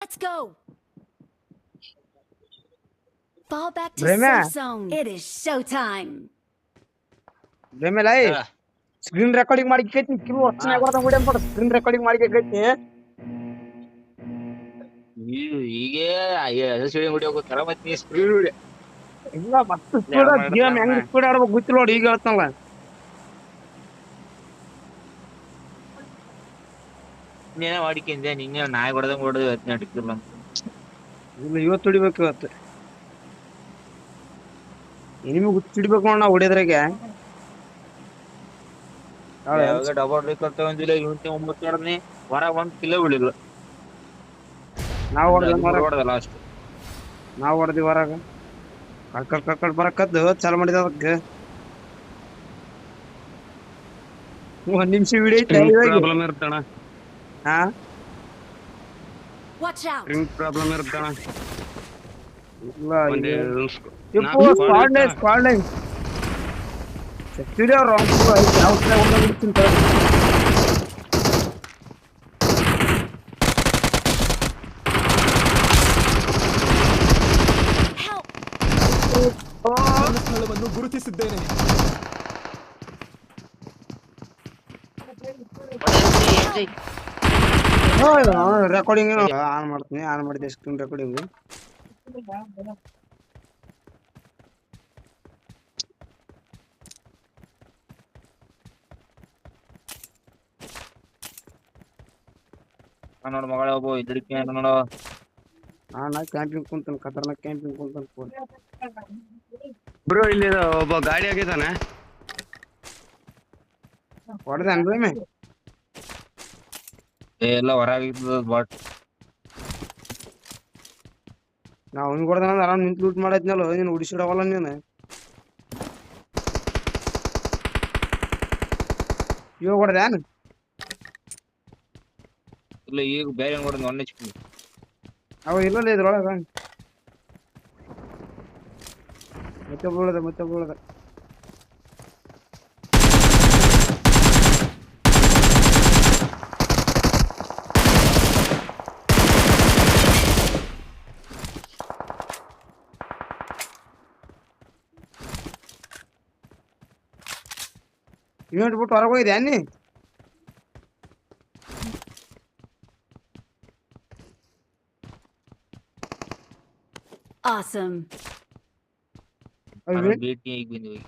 Let's go. Fall back to Brema. safe zone. It is showtime. ಬೆಮೇಲೆ screen recording ಮಾಡಿ ಕೇಳ್ತೀನಿ ಕಿರು ವರ್ಷ ಕೊಡ್ತಾನ ವಿಡಿಯೋ ಕೊಡ ಸ್ಕ್ರೀನ್ ರೆಕಾರ್ಡಿಂಗ್ ಮಾಡಿ ಕೇಳ್ತೀನಿ ಹೀಗೆ ಎಲ್ಸಿಡಿ ವಿಡಿಯೋ ಗೊತ್ತಾರ ಮತ್ತೆ ನೀ ಸ್ಕ್ರೀನ್ ವಿಡಿಯೋ ಇಲ್ಲ ಮಸ್ತ್ ಸ್ಪೀಡ್ ಗೇಮ್ ಹೆಂಗ್ ಸ್ಪೀಡ್ ಆಡ್ಬೇಕು ಗೊತ್ತಿಲ್ಲ ನೋಡಿ ಈಗ ಹೇಳ್ತಾನಲ್ಲ ನೀನೇ ವಾಡಿಕೆಂದೆ ನಿನ್ನೆ ನಾಯಿ ಹೊಡೆದಂಗ್ ಹೊಡೆದು ಹದಿನೆಂಟಕ್ಕಿಲ್ಲ ಇಲ್ಲ ಇವತ್ತು ಹೊಡಿಬೇಕು ಇವತ್ತು ನಿಮಗೆ ಹುಚ್ಚಿಡ್ಬೇಕು ನೋಡ ನಾವು ಹೊಡಿಯೋದ್ರಾಗೆ ಯಾವಾಗ ಡಬಲ್ ಬೇಕಂತ ಒಂದಿಲ್ಲ ಇವತ್ತೆ 9 ಹೊಡೆದ್ನಿ ಹೊರಗೆ 1 ಕಿಲೋ ಬಿಡಿಲ್ಲ ನಾವು ಹೊಡೆದ ಲಾಸ್ಟ್ ನಾವು ಹೊಡೆದಿ ಹೊರಗ ಕಳ್ಕಡ್ ಬರಕದ್ದು ಚಾಲು ಮಾಡಿದ ಅದಕ್ಕೆ 1 ನಿಮಿಷ ವಿಡಿಯೋ ಐತೆ ಪ್ರಾಬ್ಲಮ್ ಇರ್ತಣ ಹಾ Watch out. ಸ್ಟ್ರಿಂಗ್ ಪ್ರಾಬ್ಲಮ್ ಇರ್ತಣ ಇಲ್ಲ ಸ್ಕ್ವಾಡ್ ಲೈನ್ ಸೆಕ್ಯೂರಿಟಿ ಅವ್ರು Help. ನನ್ನ ಸ್ಥಳವನ್ನು ಗುರುತಿಸಿದ್ದೇನೆ. ರೆಕಾರ್ಡಿಂಗ್ ಆನ್ ಮಾಡ್ತೀನಿ ಆನ್ ಮಾಡಿದೆ ಸ್ಕ್ರೀನ್ ರೆಕಾರ್ಡಿಂಗ್ ನೋಡು ಮಗಳ ಒಬ್ಬ ಇದ್ರಿಕೆ ನೋಡು ನಾ ಕ್ಯಾಂಪಿಂಗ್ ಕುಂತಾನ ಖತರ್ನಾಕ್ ಕ್ಯಾಂಪಿಂಗ್ ಕುಂತಾನ ಫೋನ್ ಬ್ರೋ ಇಲ್ಲಿ ಒಬ್ಬ ಗಾಡಿ ಆಗಿದ್ದಾನೆ ಹೊಡೆದ ಅನ್ಬೇಮೆ ಎಲ್ಲ ಹೊರಗಿದ್ದ ಬಾಟ್ ನಾ ಅವ್ನಿಗೆ ಹೊಡೆದ ಆರಾಮ್ ನಿಂತು ಲೂಟ್ ಮಾಡೈತ್ನಲ್ಲ ನೀನು ಉಡಿಸಿಡವಲ್ಲ ನೀನು ಇವಾಗ ಹೊಡೆದ ಇಲ್ಲ ಈಗ ಬೇರೆ ಹೊಡೆದ್ 1 HP ಅವ ಇಲ್ಲಲ್ಲ ಇದ್ರೊಳಗ ಮತ್ತೆ ಬೀಳದ ಇವೆಂಟ್ ಬಿಟ್ಟು ಹೊರಗೆ ಹೋಗಿದೆ ಅನ್ನಿ Awesome. ಭೇಟಿ ಈಗ ಬಂದ್ವಿ